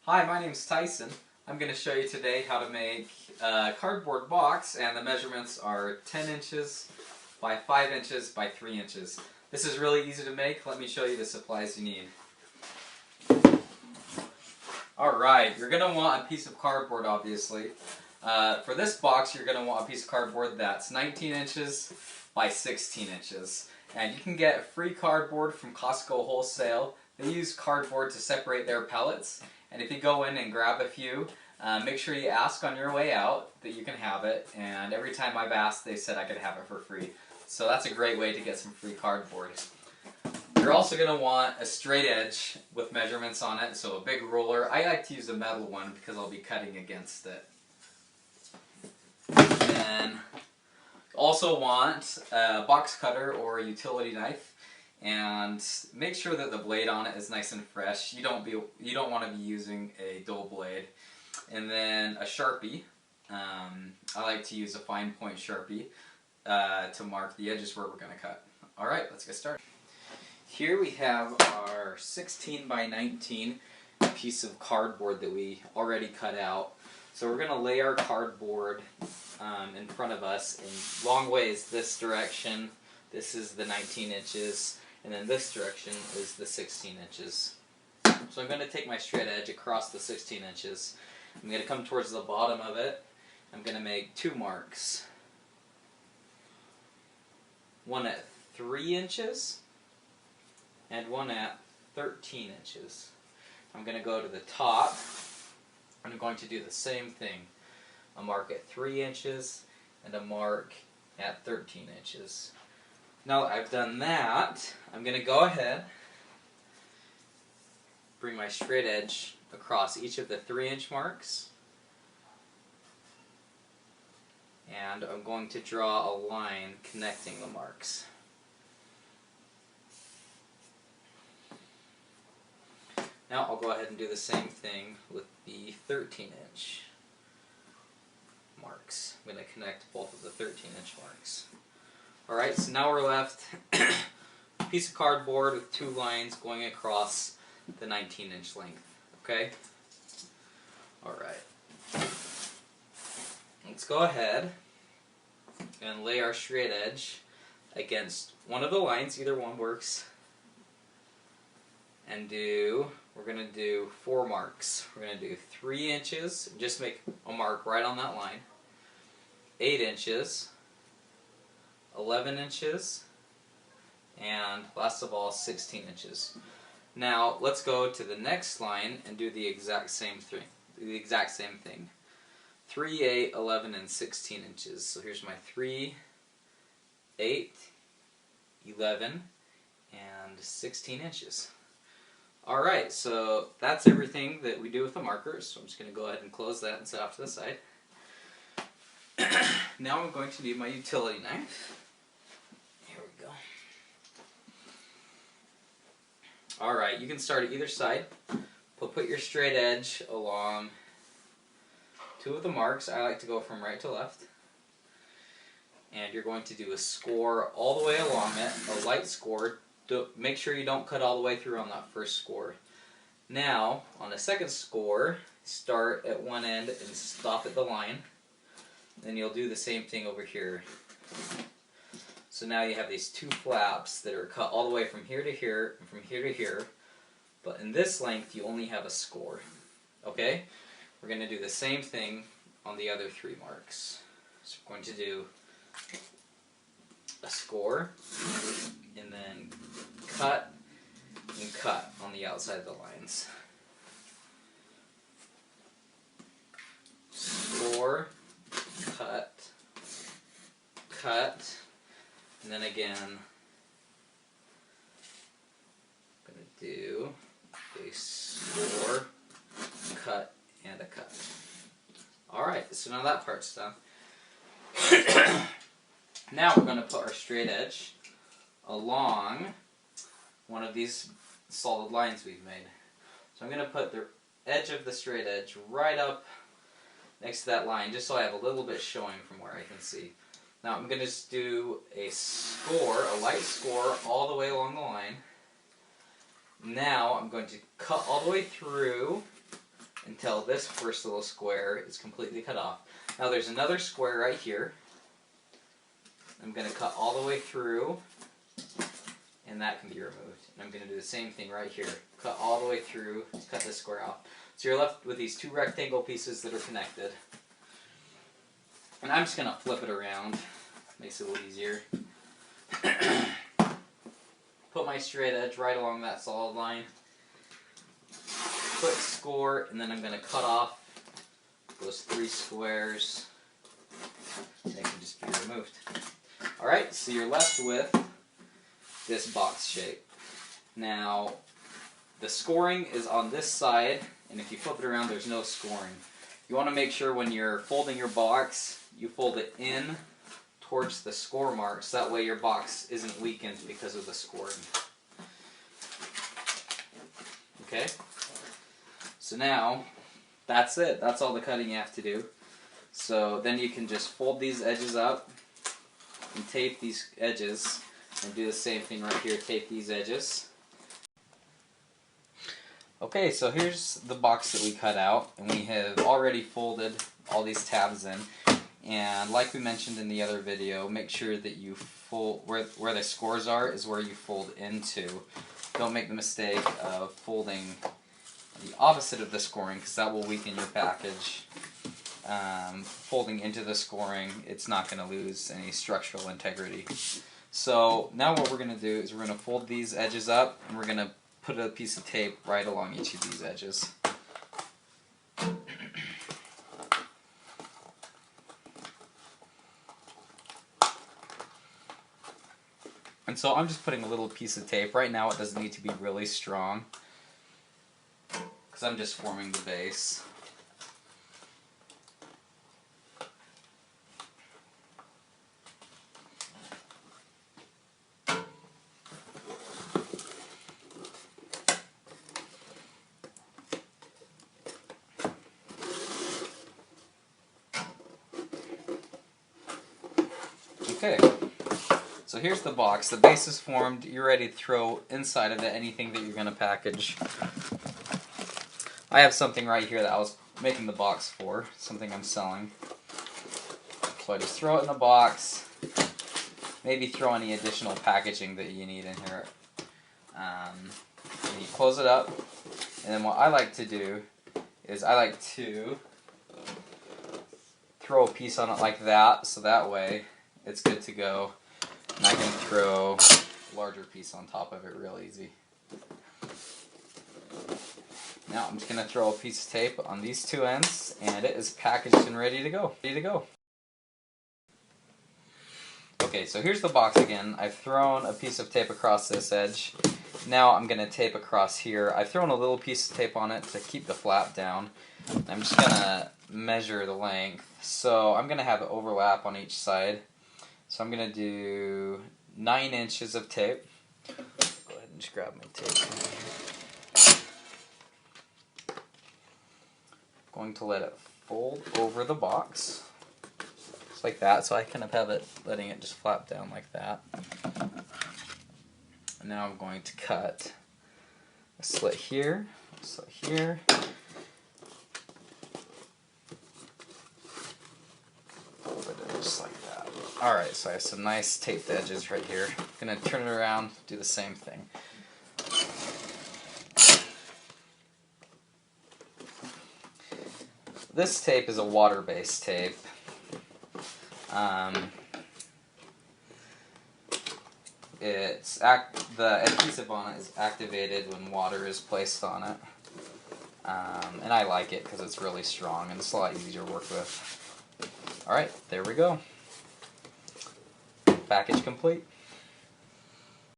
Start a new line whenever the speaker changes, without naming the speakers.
Hi, my name's Tyson. I'm going to show you today how to make a cardboard box, and the measurements are 10 inches by 5 inches by 3 inches. This is really easy to make. Let me show you the supplies you need. Alright, you're going to want a piece of cardboard, obviously. For this box, you're going to want a piece of cardboard that's 19 inches by 16 inches. And you can get free cardboard from Costco Wholesale. They use cardboard to separate their pellets. And if you go in and grab a few, make sure you ask on your way out that you can have it. And every time I've asked, they said I could have it for free. So that's a great way to get some free cardboard. You're also going to want a straight edge with measurements on it, so a big ruler. I like to use a metal one because I'll be cutting against it. Then also want a box cutter or a utility knife, and make sure that the blade on it is nice and fresh. You don't want to be using a dull blade. And then a Sharpie. I like to use a fine point Sharpie to mark the edges where we're going to cut. Alright, let's get started. Here we have our 16 by 19 piece of cardboard that we already cut out. So we're going to lay our cardboard in front of us in long ways this direction. This is the 19 inches, and then this direction is the 16 inches. So I'm going to take my straight edge across the 16 inches. I'm going to come towards the bottom of it. I'm going to make 2 marks. One at 3 inches. And one at 13 inches. I'm going to go to the top. I'm going to do the same thing. A mark at 3 inches and a mark at 13 inches. Now that I've done that, I'm going to go ahead, bring my straight edge across each of the 3-inch marks, and I'm going to draw a line connecting the marks. Now I'll go ahead and do the same thing with the 13-inch marks. I'm going to connect both of the 13-inch marks. Alright, so now we're left a piece of cardboard with 2 lines going across the 19-inch length. Okay? Alright. Let's go ahead and lay our straight edge against one of the lines, either one works, and we're going to do 4 marks. We're going to do 3 inches, just make a mark right on that line, 8 inches, 11 inches, and last of all 16 inches. Now let's go to the next line and do the exact same thing. 3, 8, 11, and 16 inches. So here's my 3, 8, 11, and 16 inches. Alright, so that's everything that we do with the markers. So I'm just going to go ahead and close that and set off to the side. Now I'm going to need my utility knife. Here we go. Alright, you can start at either side. Put your straight edge along 2 of the marks. I like to go from right to left. And you're going to do a score all the way along it, a light score. Make sure you don't cut all the way through on that first score. Now, on the second score, start at one end and stop at the line. Then you'll do the same thing over here. So now you have these 2 flaps that are cut all the way from here to here and from here to here. But in this length, you only have a score. Okay? We're going to do the same thing on the other 3 marks. So we're going to do a score, and then cut and cut on the outside of the lines. Score, cut, cut, and then again, I'm going to do a score, cut, and a cut. Alright, so now that part's done. Now we're going to put our straight edge along one of these solid lines we've made. So I'm going to put the edge of the straight edge right up next to that line, just so I have a little bit showing from where I can see. Now I'm going to just do a score, a light score, all the way along the line. Now I'm going to cut all the way through until this first little square is completely cut off. Now there's another square right here. I'm going to cut all the way through, and that can be removed. And I'm going to do the same thing right here. Cut all the way through, cut this square off. So you're left with these two rectangle pieces that are connected. And I'm just going to flip it around. Makes it a little easier. Put my straight edge right along that solid line. Quick score, and then I'm going to cut off those 3 squares. They can just be removed. Alright, so you're left with this box shape. Now, the scoring is on this side, and if you flip it around, there's no scoring. You want to make sure when you're folding your box, you fold it in towards the score marks. That way your box isn't weakened because of the scoring. Okay? So now, that's it. That's all the cutting you have to do. So then you can just fold these edges up and tape these edges, and do the same thing right here, tape these edges. Okay, so here's the box that we cut out, and we have already folded all these tabs in. And like we mentioned in the other video, make sure that you fold, where the scores are is where you fold into. Don't make the mistake of folding the opposite of the scoring, because that will weaken your package. Folding into the scoring, it's not going to lose any structural integrity. So now what we're going to do is we're going to fold these edges up, and we're going to put a piece of tape right along each of these edges. And so I'm just putting a little piece of tape. Right now it doesn't need to be really strong, because I'm just forming the base. Okay, so here's the box. The base is formed. You're ready to throw inside of it anything that you're going to package. I have something right here that I was making the box for, something I'm selling. So I just throw it in the box. Maybe throw any additional packaging that you need in here. And you close it up. And then what I like to do is I like to throw a piece on it like that, so that way it's good to go. And I can throw a larger piece on top of it real easy. Now I'm just going to throw a piece of tape on these two ends, and it is packaged and ready to go. Okay, so here's the box again. I've thrown a piece of tape across this edge. Now I'm going to tape across here. I've thrown a little piece of tape on it to keep the flap down. I'm just going to measure the length. So I'm going to have it overlap on each side. So I'm going to do 9 inches of tape. Go ahead and just grab my tape. Going to let it fold over the box. Just like that, so I kind of have it, letting it just flap down like that. And now I'm going to cut a slit here, a slit here. Just like that. Alright, so I have some nice taped edges right here. I'm going to turn it around, do the same thing. This tape is a water-based tape. The adhesive on it is activated when water is placed on it. And I like it because it's really strong and it's a lot easier to work with. Alright, there we go. Package complete.